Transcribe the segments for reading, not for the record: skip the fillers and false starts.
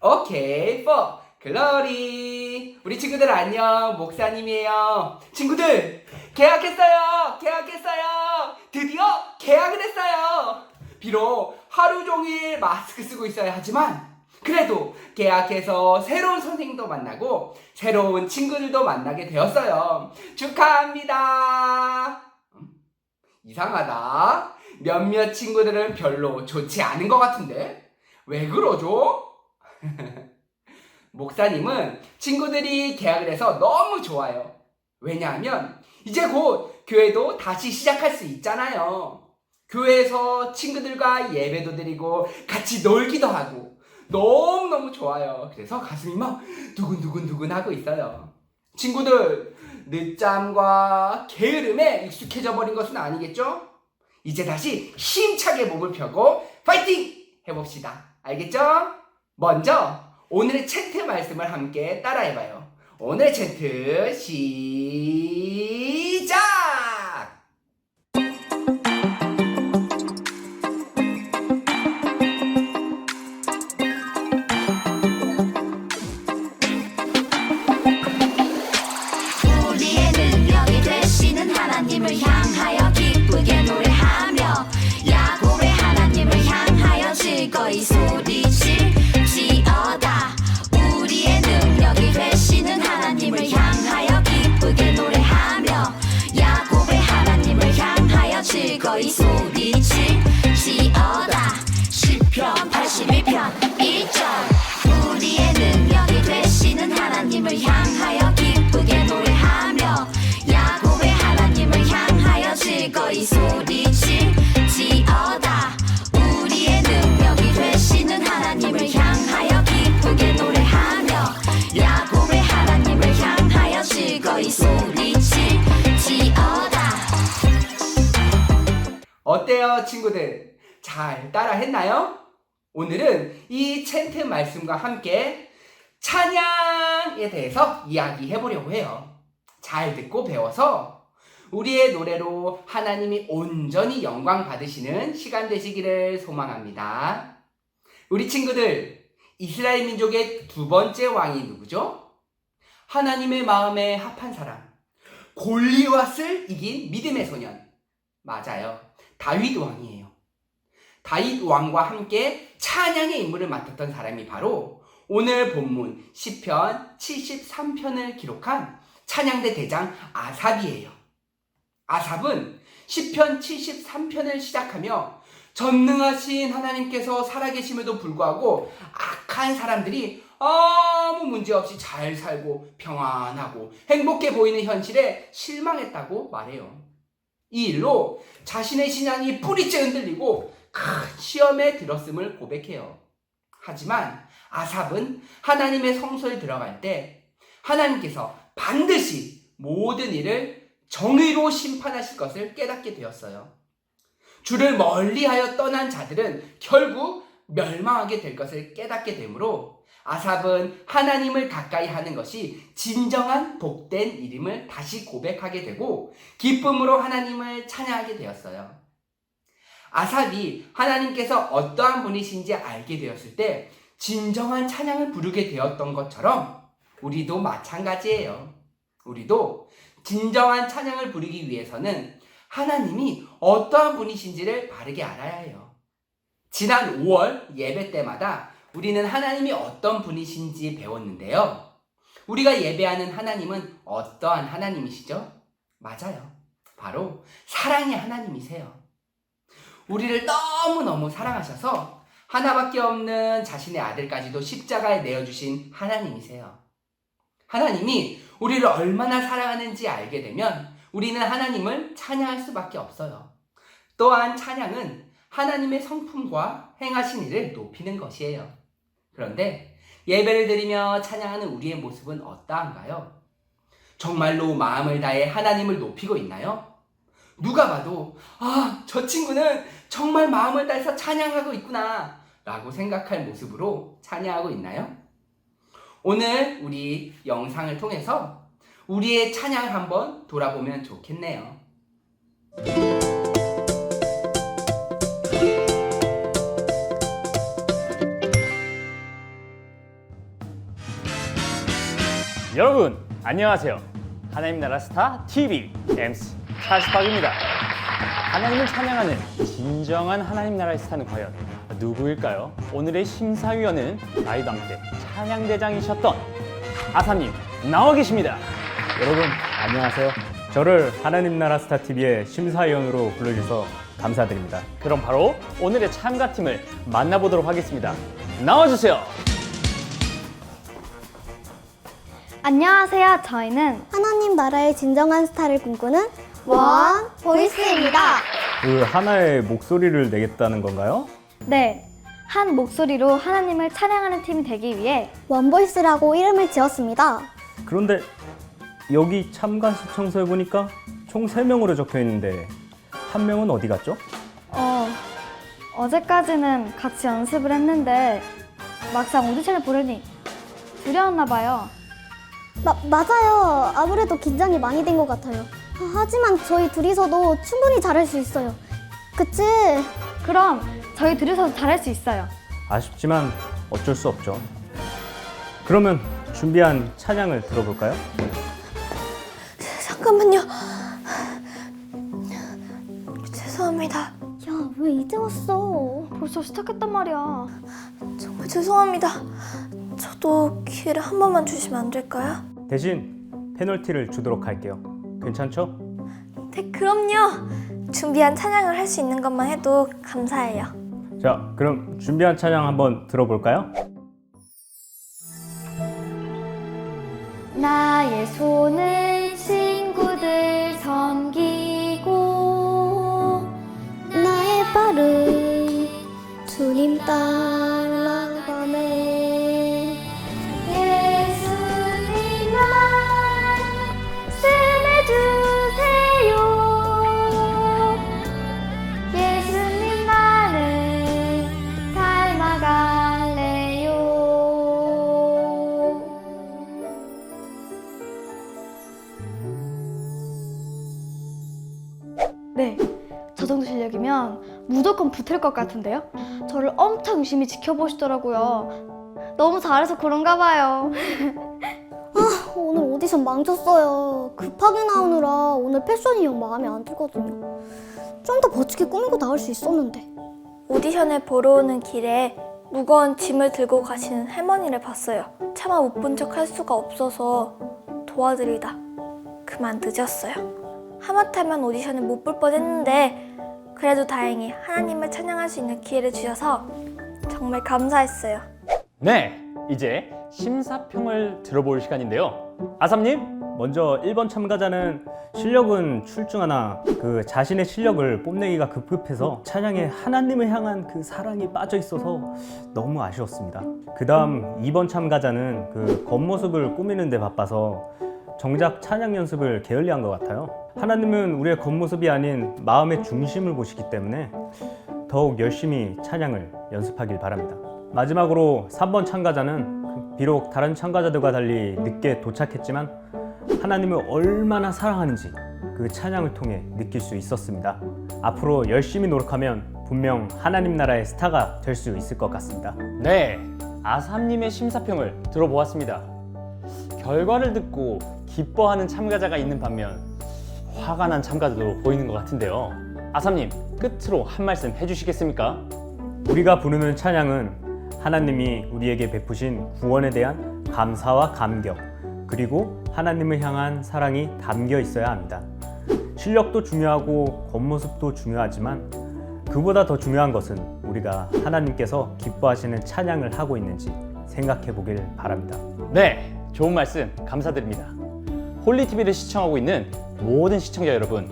오케이, for 글로리. 우리 친구들 안녕, 목사님이에요. 친구들, 개학했어요. 드디어 개학을 했어요. 비록 하루 종일 마스크 쓰고 있어야 하지만 그래도 개학해서 새로운 선생님도 만나고 새로운 친구들도 만나게 되었어요. 축하합니다. 이상하다. 몇몇 친구들은 별로 좋지 않은 것 같은데 왜 그러죠? 목사님은 친구들이 개학을 해서 너무 좋아요. 왜냐하면 이제 곧 교회도 다시 시작할 수 있잖아요. 교회에서 친구들과 예배도 드리고 같이 놀기도 하고 너무너무 좋아요. 그래서 가슴이 막 두근두근 하고 있어요. 친구들, 늦잠과 게으름에 익숙해져 버린 것은 아니겠죠? 이제 다시 힘차게 몸을 펴고 파이팅! 해봅시다. 알겠죠? 먼저 오늘의 챈트 말씀을 함께 따라해봐요. 오늘의 챈트 시작! 우리의 능력이 되시는 하나님을 향하여 기쁘게 노래하며 야곱의 하나님을 향하여 즐거이 소리칠지어다. 우리의 능력이 되시는 하나님을 향하여 기쁘게 노래하며 야곱의 하나님을 향하여 즐거이 소리칠지어다. 시편 82편 1절. 우리의 능력이 되시는 하나님을 향하여 기쁘게 노래하며 야곱의 하나님을 향하여 즐거이 소리칠지어다. 우리의 능력이 되시는 하나님을 향하여 기쁘게 노래하며 야곱의 하나님을 향하여 즐거이 소리칠지어다. 어때요, 친구들? 잘 따라했나요? 오늘은 이 챈트 말씀과 함께 찬양에 대해서 이야기해 보려고 해요. 잘 듣고 배워서 우리의 노래로 하나님이 온전히 영광 받으시는 시간 되시기를 소망합니다. 우리 친구들, 이스라엘 민족의 두 번째 왕이 누구죠? 하나님의 마음에 합한 사람, 골리앗을 이긴 믿음의 소년. 맞아요. 다윗 왕이에요. 다윗 왕과 함께 찬양의 임무를 맡았던 사람이 바로 오늘 본문 시편 73편을 기록한 찬양대 대장 아삽이에요. 아삽은 시편 73편을 시작하며 전능하신 하나님께서 살아계심에도 불구하고 악한 사람들이 아무 문제 없이 잘 살고 평안하고 행복해 보이는 현실에 실망했다고 말해요. 이 일로 자신의 신앙이 뿌리째 흔들리고 큰 시험에 들었음을 고백해요. 하지만 아삽은 하나님의 성소에 들어갈 때 하나님께서 반드시 모든 일을 정의로 심판하실 것을 깨닫게 되었어요. 주를 멀리하여 떠난 자들은 결국 멸망하게 될 것을 깨닫게 되므로 아삽은 하나님을 가까이 하는 것이 진정한 복된 일임을 다시 고백하게 되고 기쁨으로 하나님을 찬양하게 되었어요. 아삽이 하나님께서 어떠한 분이신지 알게 되었을 때 진정한 찬양을 부르게 되었던 것처럼 우리도 마찬가지예요. 우리도 진정한 찬양을 부르기 위해서는 하나님이 어떠한 분이신지를 바르게 알아야 해요. 지난 5월 예배 때마다 우리는 하나님이 어떤 분이신지 배웠는데요. 우리가 예배하는 하나님은 어떠한 하나님이시죠? 맞아요. 바로 사랑의 하나님이세요. 우리를 너무너무 사랑하셔서 하나밖에 없는 자신의 아들까지도 십자가에 내어주신 하나님이세요. 하나님이 우리를 얼마나 사랑하는지 알게 되면 우리는 하나님을 찬양할 수밖에 없어요. 또한 찬양은 하나님의 성품과 행하신 일을 높이는 것이에요. 그런데 예배를 드리며 찬양하는 우리의 모습은 어떠한가요? 정말로 마음을 다해 하나님을 높이고 있나요? 누가 봐도 저 친구는 정말 마음을 다해서 찬양하고 있구나 라고 생각할 모습으로 찬양하고 있나요? 오늘 우리 영상을 통해서 우리의 찬양을 한번 돌아보면 좋겠네요. 여러분 안녕하세요. 하나님 나라 스타 TV MC 찰스박입니다. 하나님을 찬양하는 진정한 하나님 나라의 스타는 과연 누구일까요? 오늘의 심사위원은 아이도 함께 찬양대장이셨던 아사님 나와 계십니다. 여러분 안녕하세요. 저를 하나님 나라 스타 TV의 심사위원으로 불러주셔서 감사드립니다. 그럼 바로 오늘의 참가팀을 만나보도록 하겠습니다. 나와주세요. 안녕하세요. 저희는 하나님 나라의 진정한 스타를 꿈꾸는 원 보이스입니다. 그 하나의 목소리를 내겠다는 건가요? 네, 한 목소리로 하나님을 찬양하는 팀이 되기 위해 원 보이스라고 이름을 지었습니다. 그런데 여기 참가 시청서에 보니까 총 3명으로 적혀 있는데 한 명은 어디 갔죠? 어제까지는 같이 연습을 했는데 막상 오디션을 보려니 두려웠나 봐요. 맞아요. 아무래도 긴장이 많이 된 것 같아요. 하지만 저희 둘이서도 충분히 잘할 수 있어요. 그치? 그럼 저희 둘이서도 잘할 수 있어요. 아쉽지만 어쩔 수 없죠. 그러면 준비한 찬양을 들어볼까요? 잠깐만요. 죄송합니다. 야, 왜 이제 왔어? 벌써 시작했단 말이야. 정말 죄송합니다. 저도 기회를 한 번만 주시면 안 될까요? 대신 페널티를 주도록 할게요. 괜찮죠? 네, 그럼요. 준비한 찬양을 할 수 있는 것만 해도 감사해요. 자, 그럼 준비한 찬양 한번 들어볼까요? 나의 손은 친구들 섬기고 나의 발은 주님 따라가네. 예수님만 쓰내주세요. 예수님 나는 닮아갈래요. 네, 저 정도 실력이면 무조건 붙을 것 같은데요? 저를 엄청 유심히 지켜보시더라고요. 너무 잘해서 그런가 봐요. 오늘 오디션 망쳤어요. 급하게 나오느라 오늘 패션이 영 마음에 안 들거든요. 좀 더 멋지게 꾸미고 나올 수 있었는데. 오디션을 보러 오는 길에 무거운 짐을 들고 가시는 할머니를 봤어요. 차마 못 본 척 할 수가 없어서 도와드리다 그만 늦었어요. 하마터면 오디션을 못 볼 뻔했는데 그래도 다행히 하나님을 찬양할 수 있는 기회를 주셔서 정말 감사했어요. 네, 이제 심사평을 들어볼 시간인데요. 아삼님, 먼저 1번 참가자는 실력은 출중하나 그 자신의 실력을 뽐내기가 급급해서 찬양에 하나님을 향한 그 사랑이 빠져 있어서 너무 아쉬웠습니다. 그 다음 2번 참가자는 그 겉모습을 꾸미는 데 바빠서 정작 찬양 연습을 게을리한 것 같아요. 하나님은 우리의 겉모습이 아닌 마음의 중심을 보시기 때문에 더욱 열심히 찬양을 연습하길 바랍니다. 마지막으로 3번 참가자는 비록 다른 참가자들과 달리 늦게 도착했지만 하나님을 얼마나 사랑하는지 그 찬양을 통해 느낄 수 있었습니다. 앞으로 열심히 노력하면 분명 하나님 나라의 스타가 될 수 있을 것 같습니다. 네, 아삼님의 심사평을 들어보았습니다. 결과를 듣고 기뻐하는 참가자가 있는 반면 화가 난 참가자도 보이는 것 같은데요. 아삼님, 끝으로 한 말씀 해주시겠습니까? 우리가 부르는 찬양은 하나님이 우리에게 베푸신 구원에 대한 감사와 감격, 그리고 하나님을 향한 사랑이 담겨 있어야 합니다. 실력도 중요하고 겉모습도 중요하지만 그보다 더 중요한 것은 우리가 하나님께서 기뻐하시는 찬양을 하고 있는지 생각해 보길 바랍니다. 네, 좋은 말씀 감사드립니다. 홀리TV를 시청하고 있는 모든 시청자 여러분,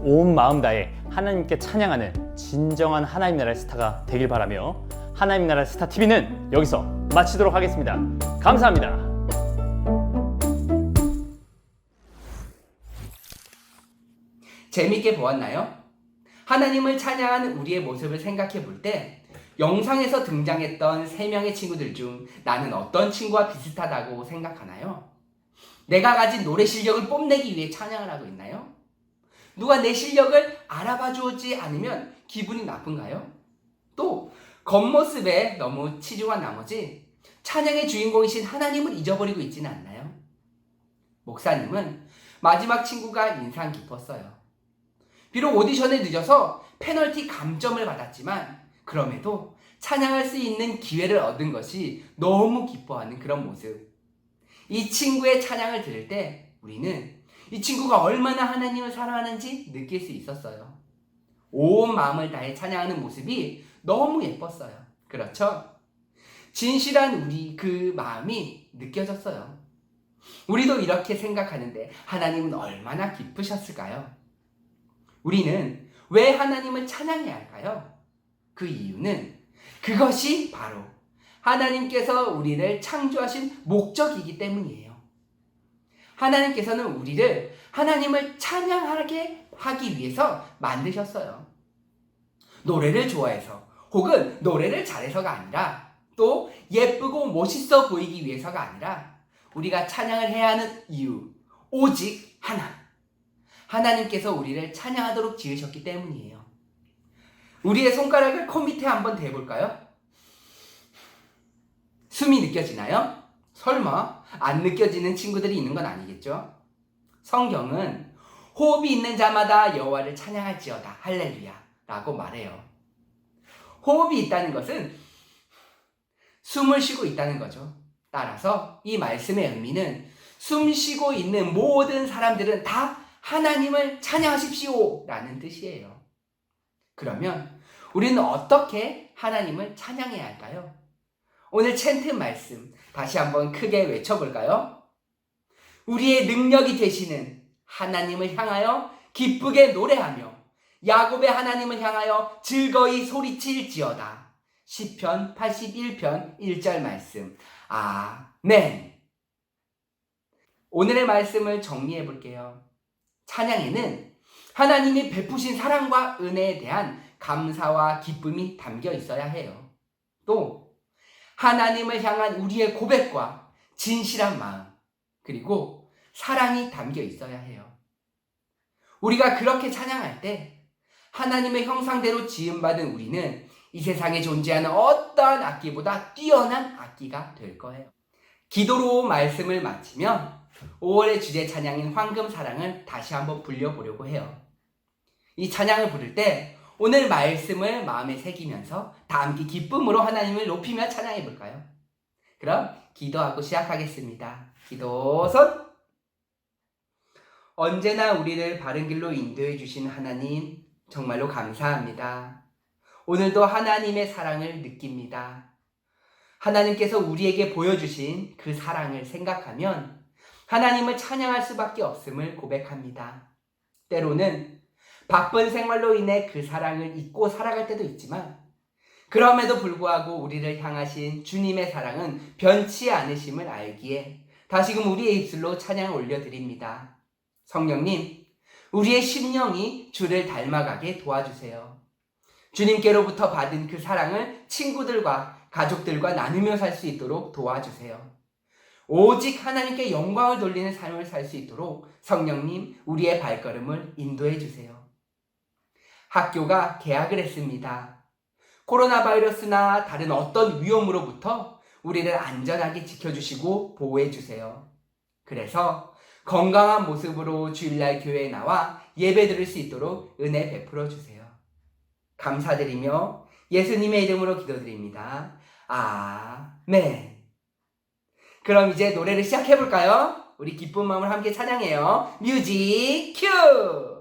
온 마음 다해 하나님께 찬양하는 진정한 하나님 나라의 스타가 되길 바라며 하나님 나라의 스타 TV는 여기서 마치도록 하겠습니다. 감사합니다. 재밌게 보았나요? 하나님을 찬양하는 우리의 모습을 생각해 볼 때 영상에서 등장했던 3명의 친구들 중 나는 어떤 친구와 비슷하다고 생각하나요? 내가 가진 노래 실력을 뽐내기 위해 찬양을 하고 있나요? 누가 내 실력을 알아봐 주지 않으면 기분이 나쁜가요? 또 겉모습에 너무 치중한 나머지 찬양의 주인공이신 하나님을 잊어버리고 있지는 않나요? 목사님은 마지막 친구가 인상 깊었어요. 비록 오디션에 늦어서 페널티 감점을 받았지만 그럼에도 찬양할 수 있는 기회를 얻은 것이 너무 기뻐하는 그런 모습. 이 친구의 찬양을 들을 때 우리는 이 친구가 얼마나 하나님을 사랑하는지 느낄 수 있었어요. 온 마음을 다해 찬양하는 모습이 너무 예뻤어요. 그렇죠? 진실한 우리 그 마음이 느껴졌어요. 우리도 이렇게 생각하는데 하나님은 얼마나 기쁘셨을까요? 우리는 왜 하나님을 찬양해야 할까요? 그 이유는 그것이 바로 하나님께서 우리를 창조하신 목적이기 때문이에요. 하나님께서는 우리를 하나님을 찬양하게 하기 위해서 만드셨어요. 노래를 좋아해서 혹은 노래를 잘해서가 아니라 또 예쁘고 멋있어 보이기 위해서가 아니라 우리가 찬양을 해야 하는 이유 오직 하나. 하나님께서 우리를 찬양하도록 지으셨기 때문이에요. 우리의 손가락을 코 밑에 한번 대볼까요? 숨이 느껴지나요? 설마 안 느껴지는 친구들이 있는 건 아니겠죠? 성경은 호흡이 있는 자마다 여호와를 찬양할지어다 할렐루야 라고 말해요. 호흡이 있다는 것은 숨을 쉬고 있다는 거죠. 따라서 이 말씀의 의미는 숨 쉬고 있는 모든 사람들은 다 하나님을 찬양하십시오 라는 뜻이에요. 그러면 우리는 어떻게 하나님을 찬양해야 할까요? 오늘 챈트 말씀 다시 한번 크게 외쳐볼까요? 우리의 능력이 되시는 하나님을 향하여 기쁘게 노래하며 야곱의 하나님을 향하여 즐거이 소리칠지어다. 시편 81편 1절 말씀. 아멘. 오늘의 말씀을 정리해 볼게요. 찬양에는 하나님이 베푸신 사랑과 은혜에 대한 감사와 기쁨이 담겨 있어야 해요. 또 하나님을 향한 우리의 고백과 진실한 마음 그리고 사랑이 담겨 있어야 해요. 우리가 그렇게 찬양할 때 하나님의 형상대로 지음받은 우리는 이 세상에 존재하는 어떠한 악기보다 뛰어난 악기가 될 거예요. 기도로 말씀을 마치면 5월의 주제 찬양인 황금사랑을 다시 한번 불려보려고 해요. 이 찬양을 부를 때 오늘 말씀을 마음에 새기면서 다 함께 기쁨으로 하나님을 높이며 찬양해 볼까요? 그럼 기도하고 시작하겠습니다. 기도 손! 언제나 우리를 바른 길로 인도해 주신 하나님 정말로 감사합니다. 오늘도 하나님의 사랑을 느낍니다. 하나님께서 우리에게 보여주신 그 사랑을 생각하면 하나님을 찬양할 수밖에 없음을 고백합니다. 때로는 바쁜 생활로 인해 그 사랑을 잊고 살아갈 때도 있지만 그럼에도 불구하고 우리를 향하신 주님의 사랑은 변치 않으심을 알기에 다시금 우리의 입술로 찬양을 올려드립니다. 성령님, 우리의 심령이 주를 닮아가게 도와주세요. 주님께로부터 받은 그 사랑을 친구들과 가족들과 나누며 살 수 있도록 도와주세요. 오직 하나님께 영광을 돌리는 삶을 살 수 있도록 성령님, 우리의 발걸음을 인도해 주세요. 학교가 개학을 했습니다. 코로나 바이러스나 다른 어떤 위험으로부터 우리를 안전하게 지켜주시고 보호해 주세요. 그래서 건강한 모습으로 주일날 교회에 나와 예배 드릴 수 있도록 은혜 베풀어 주세요. 감사드리며 예수님의 이름으로 기도드립니다. 아멘. 그럼 이제 노래를 시작해 볼까요? 우리 기쁜 마음을 함께 찬양해요. 뮤직 큐!